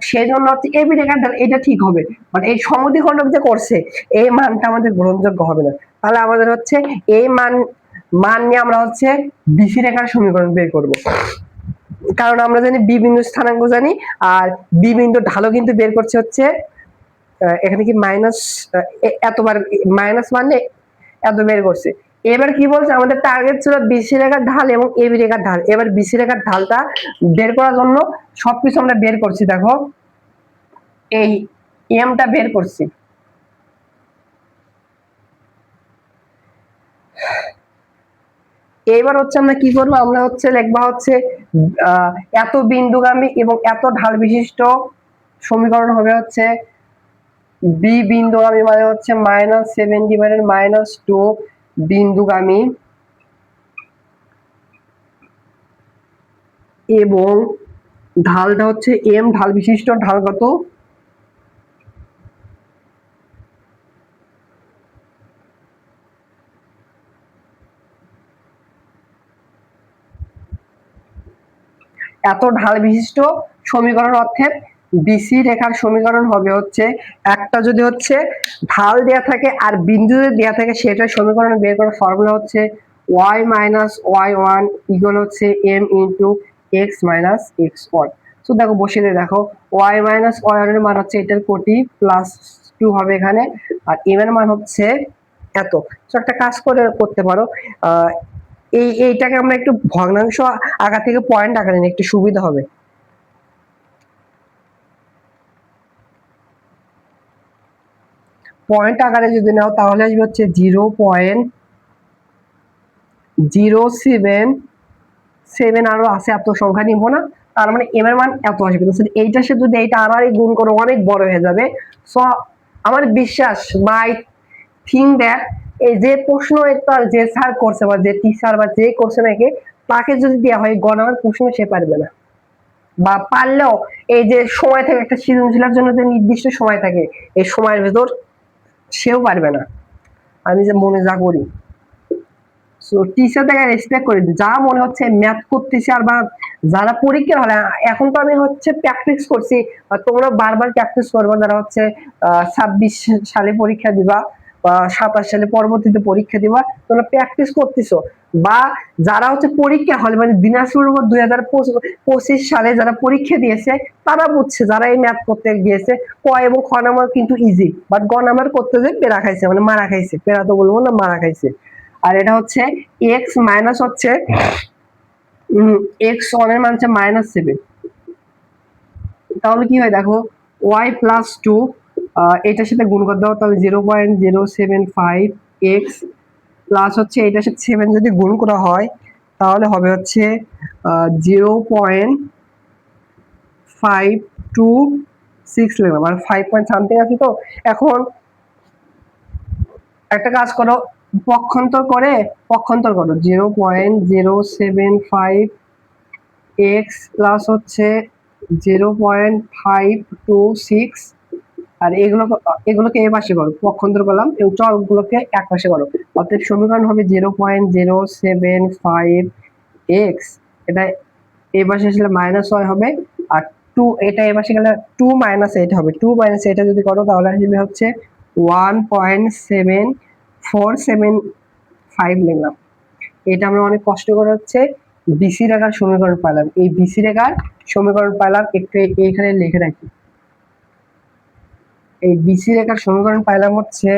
Speaker 1: সেই জন্য হচ্ছে এবি রেখার ঢাল এটা ঠিক হবে, বাট এই সমদ্বিখণ্ডক যে করছে এই মানটা আমাদের গ্রহণযোগ্য হবে না। তাহলে আমাদের হচ্ছে এই মান নিয়ে আমরা হচ্ছে বিসি রেখার সমীকরণ বের করব, কারণ আমরা জানি বি বিন্দু স্থানাঙ্ক জানি, আর বি বিন্দু ঢালও কিন্তু বের করছে হচ্ছে এখানে কি মাইনাস এতবার মাইনাস মানে এত বের করছে। এবার কি বলছে, আমাদের টার্গেট ছিল বিসি রেখার ঢাল এবং এবি রেখার ঢাল। এবার বিসি রেখার ঢালটা বের করার জন্য সবকিছু আমরা বের করছি। দেখো এই এমটা বের করছি, এবার হচ্ছে আমরা কি করবো, আমরা হচ্ছে লিখবা হচ্ছে এত বিন্দুগামী এবং এত ঢাল বিশিষ্ট সমীকরণ হবে হচ্ছে বি বিন্দুগামী মানে হচ্ছে -7/-2 বিন্দুগামী এবং ঢালটা হচ্ছে এম ঢাল বিশিষ্ট। ঢাল কত, এত ঢাল বিশিষ্ট সমীকরণ অর্থে বিসি রেখার সমীকরণ হবে হচ্ছে, একটা যদি হচ্ছে ঢাল দেয়া থাকে আর বিন্দু যদি দেয়া থাকে, সেটার সমীকরণ বের করার ফর্মুলা হচ্ছে y - y1 ইকুয়াল হচ্ছে m ইনটু x - x1। তো দেখো বসিয়ে দিয়ে দেখো y - y1 এর মান হচ্ছে এটার কোটি প্লাস 2 হবে এখানে, আর m এর মান হচ্ছে এত। তো একটা কাজ করতে পারো, এইটাকে আমরা একটু ভগ্নাংশ আকার থেকে পয়েন্ট আকারে নিয়ে একটু সুবিধা হবে। পয়েন্ট আকারে যদি নাও তাহলে আসবে হচ্ছে 0.07, আরো আছে, এত সংখ্যা নিব না, তার মানে এম এর মান এত আসবে। এইটার সাথে যদি এইটা আবার গুণ করো অনেক বড় হয়ে যাবে। সো আমার বিশ্বাস মাই থিঙ্ক দ্যাট এই যে প্রশ্ন এটা যে স্যার করছে বা যে টিচার বা যে করছে নাকি তাকে যদি দেওয়া হয় গণার প্রশ্ন সে পারবে না, বা পারলেও এই যে সময় থাকে একটা সৃজনশীলের জন্য যে নির্দিষ্ট সময় থাকে এই সময়ের ভেতর সেও পারবে না। আমি যে মনে যা করি, সো টিচার থেকে রেসপেক্ট করে দিই, যা মনে হচ্ছে ম্যাথ করতেছি আর বা যারা পরীক্ষার হলে এখন তো আমি হচ্ছে প্র্যাকটিস করছি, তোমরা বারবার প্র্যাকটিস করবা যারা হচ্ছে 26 সালে পরীক্ষা দিবা বা 27 সালে পরবর্তীতে পরীক্ষা দিবা, তোমরা প্র্যাকটিস করতেছো, বা যারা হচ্ছে পরীক্ষা হলে মানে দিনাজপুর 2025 সালে যারা পরীক্ষা দিয়েছে তারা বুঝছে, যারা এই ম্যাথ করতে গিয়েছে ক এবং খ নাম্বার কিন্তু ইজি, বাট গ নাম্বার করতে যে পেরা খাইছে, মানে মারা খাইছে, পেরা তো বলবো না, মারা খাইছে। আর এটা হচ্ছে এক্স মাইনাস হচ্ছে এক্স ওয়ান এর মান হচ্ছে -7, তাহলে কি হয় দেখো ওয়াই প্লাস টু এটার সাথে গুণ করে দাও, তাহলে 0.075 এক্স প্লাস হচ্ছে এটার সাথে 7 যদি গুণ করা হয় তাহলে হবে হচ্ছে 0.526 লিখলাম, আর 5 পয়েন্ট সামথিং আছে। তো এখন একটা কাজ করো, পক্ষান্তর করো 0.075 এক্স প্লাস হচ্ছে 0.526, আর এগুলোকে এ পাশে করো, পক্ষান্তর করলাম এবং চলগুলোকে এক পাশে করো, অতএব সমীকরণ হবে 0.075 এক্স, এটা এই পাশে আসলে -y হবে, আর 2 এটা এই পাশে গেলে 2 - 8 হবে, 2 - 8 যদি করো তাহলে আসবে হচ্ছে 1.7475 লিখলাম। এটা আমরা অনেক কষ্ট করে হচ্ছে বিসি রেখার সমীকরণ পেলাম, এই বিসি রেখার সমীকরণ পেলাম, একটু এখানে লিখে রাখি। এই বিসি রেখার সমীকরণ পেলাম হচ্ছে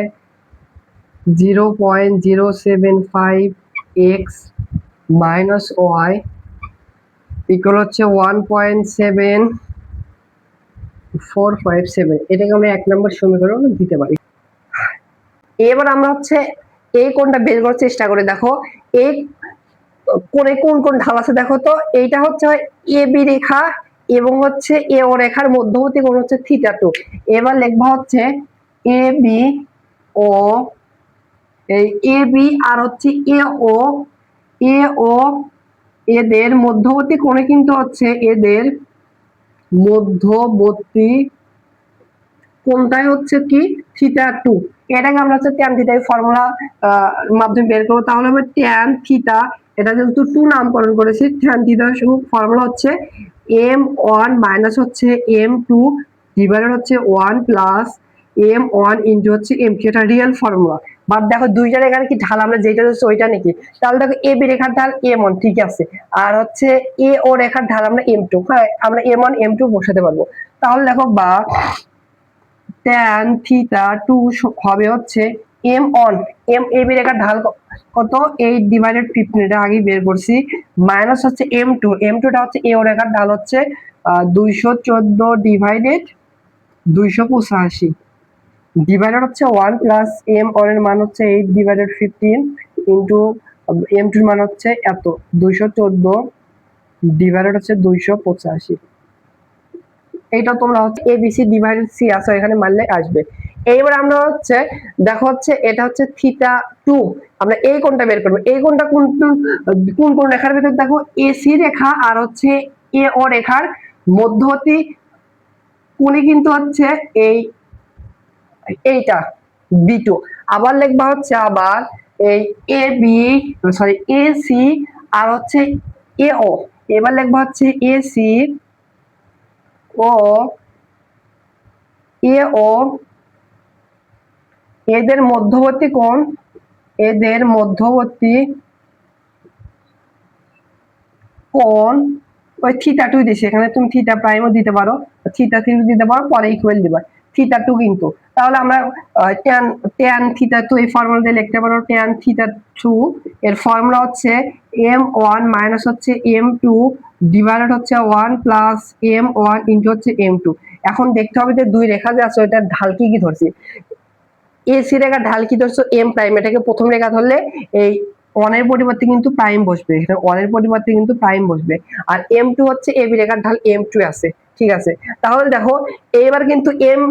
Speaker 1: 0.075 এক্স মাইনাস ওয়াই ইকুয়াল হচ্ছে 1.7457, এটাকে আমরা 1 নম্বর সমীকরণ দিতে পারি। এবার আমরা হচ্ছে এই কোণটা বের করার চেষ্টা করে দেখো, এই কোণে কোন কোন ঢাল আছে দেখো তো, এইটা হচ্ছে এ বি রেখা এবং হচ্ছে এ ও রেখার মধ্যবর্তী কোণ হচ্ছে θ2। এবার লিখবা হচ্ছে এ বি ও, এই এ বি আর হচ্ছে এ ও এদের মধ্যবর্তী কোণে কিন্তু হচ্ছে এদের মধ্যবর্তী কোণটাই হচ্ছে কি θ2। এটাকে আমরা হচ্ছে tan থিটা ফর্মুলা মাধ্যমে বের করব, তাহলে হবে tan থিটা, এটা যেহেতু 2 নামকরণ করেছি, tan থিটা ফর্মুলা হচ্ছে m1 মাইনাস হচ্ছে m2 ডিভাইডেড হচ্ছে 1 প্লাস m1 ইনটু হচ্ছে m2, এটা রিয়েল ফর্মুলা। বাট দেখো দুইটা রেখার কি ঢাল আমরা যেটা হচ্ছে ওইটা নাকি, তাহলে দেখো এ বি রেখার ঢাল m1 ঠিক আছে, আর হচ্ছে এ ও রেখার ঢাল আমরা m2, হ্যাঁ আমরা m1 m2 বসাতে পারবো। তাহলে দেখো বা tan θ2 হবে হচ্ছে m1, এ বি রেখার ঢাল কত 8 ডিভাইডেড 15, এটা আগে বের করছি, মাইনাস হচ্ছে m2 টা হচ্ছে এ ও রেখার ঢাল হচ্ছে 214 ডিভাইডেড 285 ডিভাইডেড হচ্ছে 1 প্লাস m1 এর মান হচ্ছে 8 ডিভাইডেড 15 ইনটু m2 এর মান হচ্ছে এত 214 ডিভাইডেড হচ্ছে 285। এইটা তোমরা হচ্ছে এবিসি ডিভাইডেড সি আছে এখানে মারলে আসবে। এইবার আমরা হচ্ছে দেখো হচ্ছে এটা হচ্ছে θ2, আমরা এই কোণটা বের করব, এই কোণটা কোন কোন রেখার ভিতর দেখো এসি রেখা আর হচ্ছে এ ও রেখার মধ্যবর্তী কোণে কিন্তু হচ্ছে এইটা বি2। আবার লিখবা হচ্ছে আবার এই A B sorry A C আর হচ্ছে এ ও, এবার লিখবা হচ্ছে এ সি ও এ ও এদের মধ্যবর্তী কোণ, এদের মধ্যবর্তী কোণ ওই θ2 দিছে, এখানে তুমি θ প্রাইমও দিতে পারো, θ3 দিতে পারো, পরে ইকুয়াল দিবা θ2 কিন্তু, তাহলে আমরা tan θ2 এই ফর্মুলা দিয়ে লিখতে পারো, tan θ2 এর ফর্মুলা হচ্ছে m1 মাইনাস হচ্ছে m2 ডিভাইডেড হচ্ছে 1 প্লাস m1 ইনটু হচ্ছে m2। এখন দেখতে হবে যে দুই রেখা যে আছে ওটার ঢাল কি কি ধরছি, এসি রেখার ঢাল কি ধরছো এম প্রাইম, এটাকে প্রথম রেখা ধরলে এই ওয়ানের পরিবর্তে কিন্তু প্রাইম বসবে, এখানে ওয়ানের পরিবর্তে কিন্তু প্রাইম বসবে, আর m2 হচ্ছে এবি রেখার ঢাল m2 আছে, ঠিক আছে। তাহলে দেখো এবার কিন্তু m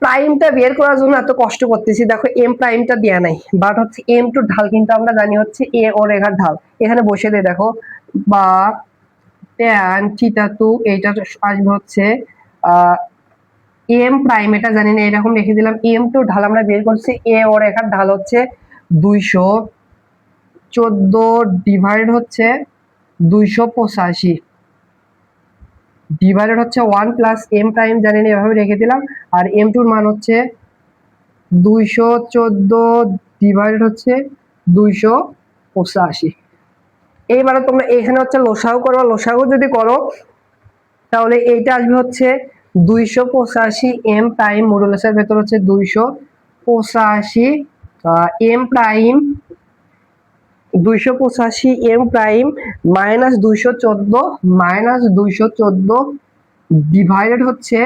Speaker 1: প্রাইমটা বের করার জন্য এত কষ্ট করতেছি, দেখো এম প্রাইমটা দেয়া নাই, বাট হচ্ছে এম টু ঢাল কিন্তু আমরা জানি হচ্ছে এ ও রেখার ঢাল, এখানে বসে দিয়ে দেখো, বা ট্যান থিটা টু এইটা আসবে হচ্ছে এম প্রাইম, এটা জানি না, এরকম লিখে দিলাম। এম টু ঢাল আমরা বের করছি, এ ও রেখার ঢাল হচ্ছে 214 ডিভাইড হচ্ছে 285 ডিভাইডেড হচ্ছে 1 প্লাস এম প্রাইম জানি না, এভাবে রেখে দিলাম। আর এম টুর মান হচ্ছে 214 ডিভাইডেড হচ্ছে 285। এইবারে তোমরা এখানে হচ্ছে লসাগু করো, লসাগু যদি করো তাহলে এইটা আসবে হচ্ছে 285 এম প্রাইম মডুলাসের ভেতর হচ্ছে 285 M prime 285 M prime minus 214 divided হচ্ছে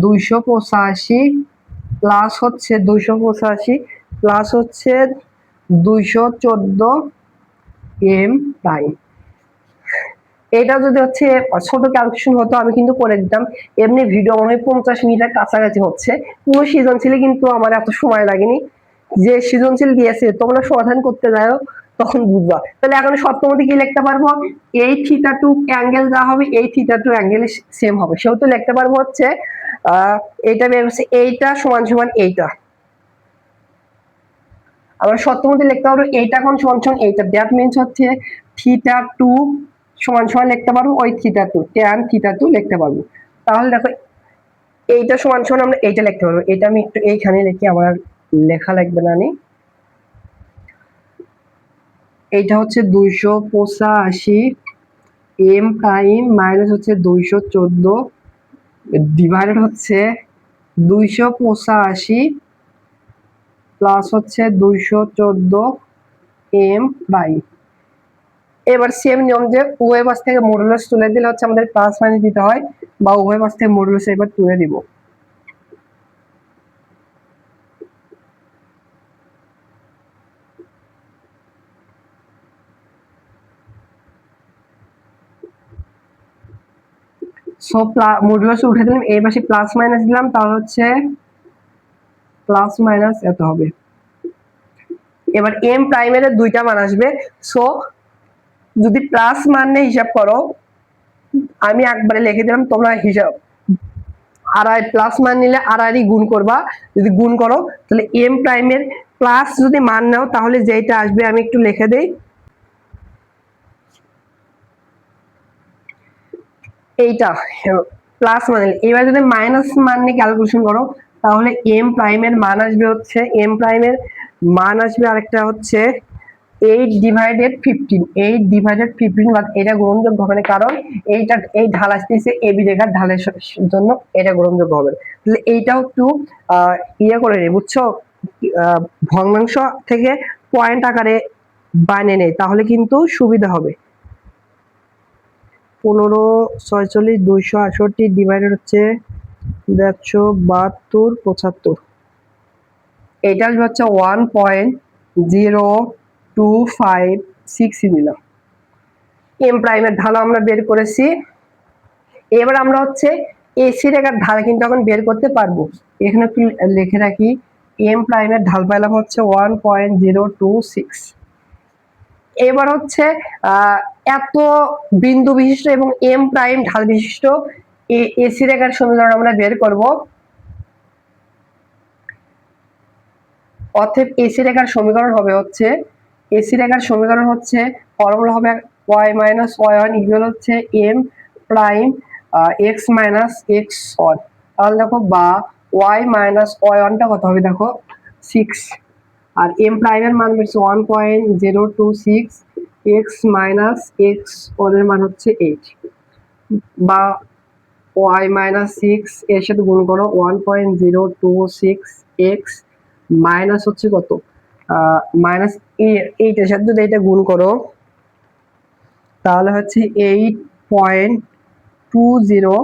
Speaker 1: 285 প্লাস হচ্ছে 285 প্লাস হচ্ছে 214 এম প্রাইম। এটা যদি হচ্ছে ছোট ক্যালকুলেশন হতো আমি কিন্তু করে দিতাম, এমনি ভিডিও মনে হয় 50 মিনিটের কাছাকাছি হচ্ছে, কোনো সৃজনশীলে কিন্তু আমার এত সময় লাগেনি। যে সৃজনশীল দিয়েছে তোমরা সমাধান করতে যাও তখন বুঝবা। তাহলে এখন সপ্তমতে কি লিখতে পারবো, এই থিটা টু অ্যাঙ্গেল যা হবে এই থিটা টু অ্যাঙ্গেল সেম হবে, সেহেতু লিখতে পারবো হচ্ছে এইটা বের হচ্ছে এইটা সমান সমান এইটা। আমরা সপ্তমতে লিখতে পারবো এইটা কোণ সমান সমান এইটা, দ্যাট মিন্স হচ্ছে থিটা টু সমান সমান লিখতে পারবো ওই theta two, tan theta two লিখতে পারবো। তাহলে দেখো এইটা সমান সমান আমরা এইটা লিখতে পারবো, এটা আমি একটু এইখানে লিখি, আমার লেখা লাগবে না। এইটা হচ্ছে 285 এম প্রাইম মাইনাস হচ্ছে 214 ডিভাইডেড হচ্ছে 285 প্লাস হচ্ছে 214 এম প্রাইম। এবার সেম নিয়ম যে উভয় পাশ থেকে মডুলাস তুলে দিলে হচ্ছে আমাদের প্লাস মাইনাস দিতে হয়, বা উভয় পাশ থেকে মডুলাস এবার তুলে দিব। সো মডুলাস উঠে দিলাম, এই পাশে প্লাস মাইনাস দিলাম, তাহলে হচ্ছে প্লাস মাইনাস এত হবে। এবার এম প্রাইমের দুইটা মান আসবে, সো যদি প্লাস মান নিয়ে হিসাব করো, আমি একবারে লিখে দিলাম, তোমরা হিসাব আড়াই প্লাস মান নিলে আড়াই গুণ করবা, যদি গুণ করো তাহলে এম প্রাইমের প্লাস যদি মান নাও তাহলে যেটা আসবে আমি একটু লিখে দেই, এইটা প্লাস মান। এবার যদি মাইনাস মান নিয়ে ক্যালকুলেশন করো তাহলে এম প্রাইমের মান আসবে হচ্ছে, এম প্রাইমের মান আসবে আরেকটা হচ্ছে 8 ডিভাইডেড 15, 8 ডিভাইডেড 15, বাট এটা গ্রহণযোগ্য হবে না, কারণ এইটা এই ঢাল আসতেছে এবি রেখার ঢালের জন্য এটা গ্রহণযোগ্য হবে। তাহলে এইটাও একটু ইয়ে করে নেই, বুঝছো, ভগ্নাংশ থেকে পয়েন্ট আকারে বানিয়ে নেই, তাহলে কিন্তু সুবিধা হবে। 15 46 268 ডিভাইডেড হচ্ছে 172 75, এটা আসবে হচ্ছে 1.0256 নিলাম। এম প্রাইমের ঢাল আমরা বের করেছি। এবার আমরা হচ্ছে এসি রেখার ঢাল কিন্তু এখন বের করতে পারবো, এখানে একটু লিখে রাখি, এম প্রাইমের ঢাল পাইলাম হচ্ছে 1.026। এবার হচ্ছে এত বিন্দু বিশিষ্ট এবং এম প্রাইম ঢাল বিশিষ্ট এসি রেখার সমীকরণ আমরা বের করব। অতএব এসি রেখার সমীকরণ হবে হচ্ছে, এসি রেখার সমীকরণ হচ্ছে ফর্মুলা হবে y মাইনাস y1 ইকুয়াল হচ্ছে m prime x minus x1। তাহলে দেখো, বা y মাইনাস y1 টা কত হবে দেখো 6, আর m প্রাইমের মান হচ্ছে 1.026, x মাইনাস x1 এর মান হচ্ছে 8, বা y মাইনাস 6 এর সাথে গুণ করো 1.026 x মাইনাস হচ্ছে কত মাইনাস 8 এর সাথে যদি এটা গুণ করো তাহলে হচ্ছে 8.20।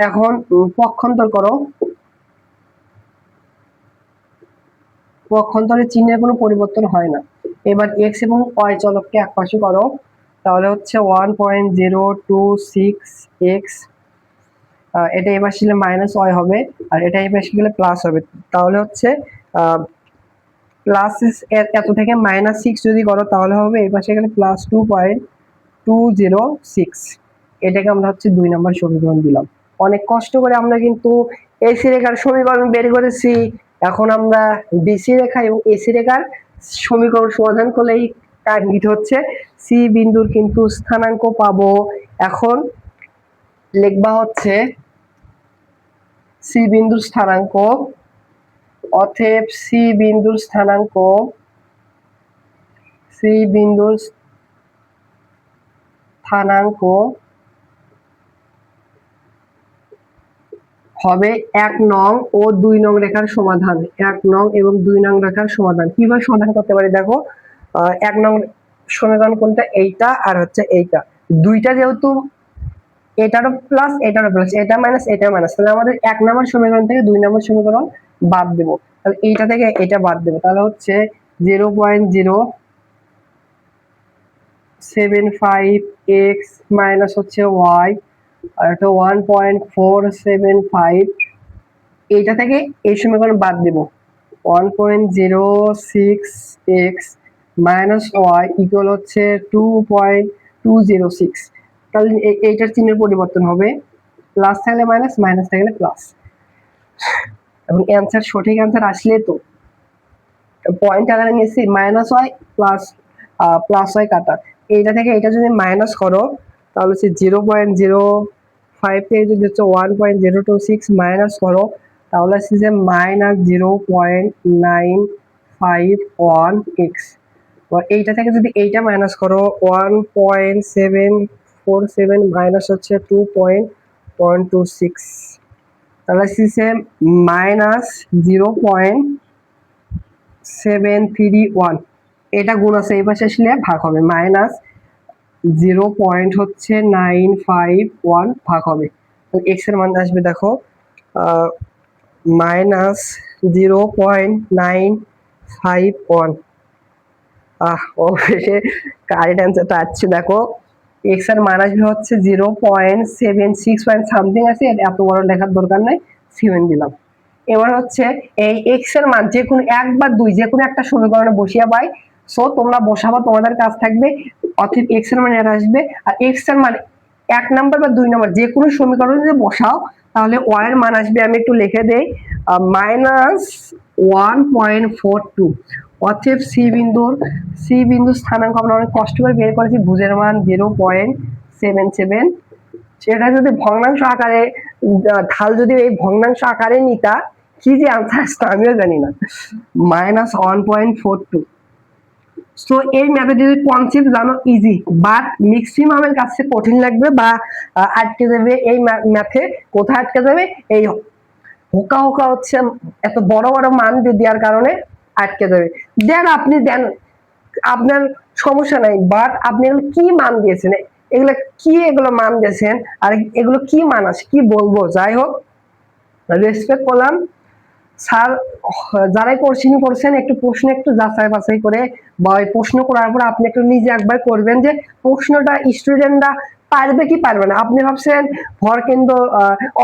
Speaker 1: এখন পক্ষান্তর করো, পক্ষান্তরের চিহ্নের কোনো পরিবর্তন হয় না। এবার x এবং y চলককে একপাশে করো, তাহলে হচ্ছে 1.026 x এটা এই পাশে গেলে মাইনাস ওয়াই হবে, আর এটা এই পাশে গেলে প্লাস হবে। তাহলে হচ্ছে প্লাস এত থেকে -6 যদি করো তাহলে হবে এই পাশে গেলে +2.206। এটাকে আমরা হচ্ছে 2 নম্বর সমীকরণ দিলাম। অনেক কষ্ট করে আমরা কিন্তু এসি রেখার সমীকরণ বের করেছি। এখন আমরা বিসি রেখা এবং এসি রেখার সমীকরণ সমাধান করলেই টার্গেট হচ্ছে সি বিন্দুর কিন্তু স্থানাঙ্ক পাবো। এখন লিখবা হচ্ছে সি বিন্দুর স্থানাঙ্ক, অতএব সি বিন্দুর স্থানাঙ্ক হবে 1 নং ও 2 নং রেখার সমাধান। 1 নং এবং 2 নং রেখার সমাধান কিভাবে সমাধান করতে পারি দেখো। 1 নং সমীকরণ কোনটা, এইটা আর হচ্ছে এইটা, দুইটা যেহেতু এটারও প্লাস এটারও প্লাস, এটা মাইনাস এটা মাইনাস, তাহলে আমাদের 1 নম্বর সমীকরণ থেকে 2 নম্বর সমীকরণ বাদ দেব। তাহলে এইটা থেকে এটা বাদ দেব, তাহলে হচ্ছে 0.075x মাইনাস হচ্ছে y, আর এটা 1.475, এইটা থেকে এই সমীকরণ বাদ দেব। 1.06x মাইনাস y ইকুয়াল হচ্ছে 2.206। তাহলে এইটার চিহ্নের পরিবর্তন হবে, প্লাস থাকলে মাইনাস, মাইনাস থাকলে প্লাস। এবং অ্যান্সার সঠিক অ্যান্সার আসলে তো পয়েন্ট আকারে নিয়েছি -y প্লাস y কাটা, এইটা থেকে এটা যদি মাইনাস করো তাহলে হচ্ছে 0.05 থেকে যদি হচ্ছে 1.026 মাইনাস করো তাহলে হচ্ছে যে -0.951x। এইটা থেকে যদি এইটা মাইনাস করো 1.747 মাইনাস হচ্ছে 2.126, তাহলে হচ্ছে -0.731। এটা গুণ আছে এই পাশে আসলে ভাগ হবে, -0.951 ভাগ হবে। এক্স এর মান আসবে দেখো -0.951। অবশেষে কারেক্ট অ্যান্সারটা আসছে দেখো। এক্স এর মান আসবে হচ্ছে 0.76 সামথিং আছে, এত বড় লেখার দরকার নাই, 7 দিলাম। এবার হচ্ছে এই এক্স এর মান যে কোনো 1 বা 2 যে কোনো একটা সমীকরণে বসিয়ে পাই। সো তোমরা বসাবো, তোমাদের কাজ থাকবে অতএব এক্স এর মান এটা আসবে, আর এক্স এর মান 1 নাম্বার বা 2 নাম্বার যে কোনো সমীকরণে যদি বসাও তাহলে ওয়াই এর মান আসবে, আমি একটু লিখে দেই, -1.42। অতএব সি বিন্দুর স্থানাঙ্ক আমরা অনেক কষ্ট করে বের করেছি, ভুজের মান 0.77। সেটা যদি ভগ্নাংশ আকারে ঢাল যদি এই ভগ্নাংশ আকারে নিতা কি যে আনসার আসতো আমিও জানি না, -1.42। সো এই ম্যাথের কনসেপ্ট জানো ইজি, বাট ম্যাক্সিমামের কাছে কঠিন লাগবে বা আটকে যাবে। এই ম্যাথে কোথায় আটকে যাবে, এই হোকা হচ্ছে এত বড় বড় মান দেওয়ার কারণে আটকে যাবে। আপনি দেন, আপনার সমস্যা নাই, বাট আপনি এগুলো কি মান দিয়েছেন, এগুলো মান দিয়েছেন, আর এগুলো কি মান আছে কি বলবো। যাই হোক, রেসপেক্ট করলাম স্যার, যারাই কোশ্চেন করছেন একটু প্রশ্ন একটু যাচাই বাছাই করে, বা ওই প্রশ্ন করার পর আপনি একটু নিজে একবার করবেন যে প্রশ্নটা স্টুডেন্টরা পারবে কি পারবে না। আপনি ভাবছেন ভর কেন্দ্র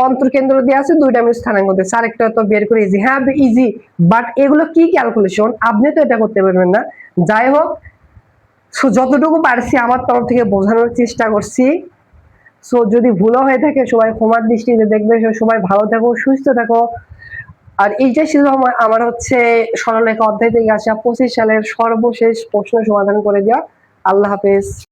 Speaker 1: অন্তর কেন্দ্র দিয়ে আছে, দুইটা আমি স্থানাঙ্ক দিয়েছি, আরেকটা তো বের করে ইজি, হ্যাঁ ইজি, বাট এগুলো কি ক্যালকুলেশন আপনি তো এটা করতে পারবেন না। যাই হোক, যতটুকু পারছি আমার তরফ থেকে বোঝানোর চেষ্টা করছি। সো যদি ভুলও হয়ে থাকে সবাই ক্ষমার দৃষ্টিতে দেখবে। সবাই ভালো থাকো, সুস্থ থাকো। আর এইটাই ছিল আমার হচ্ছে সরলরেখা অধ্যায় থেকে আসা 25 সালের সর্বশেষ প্রশ্ন সমাধান করে দেওয়া। আল্লাহ হাফেজ।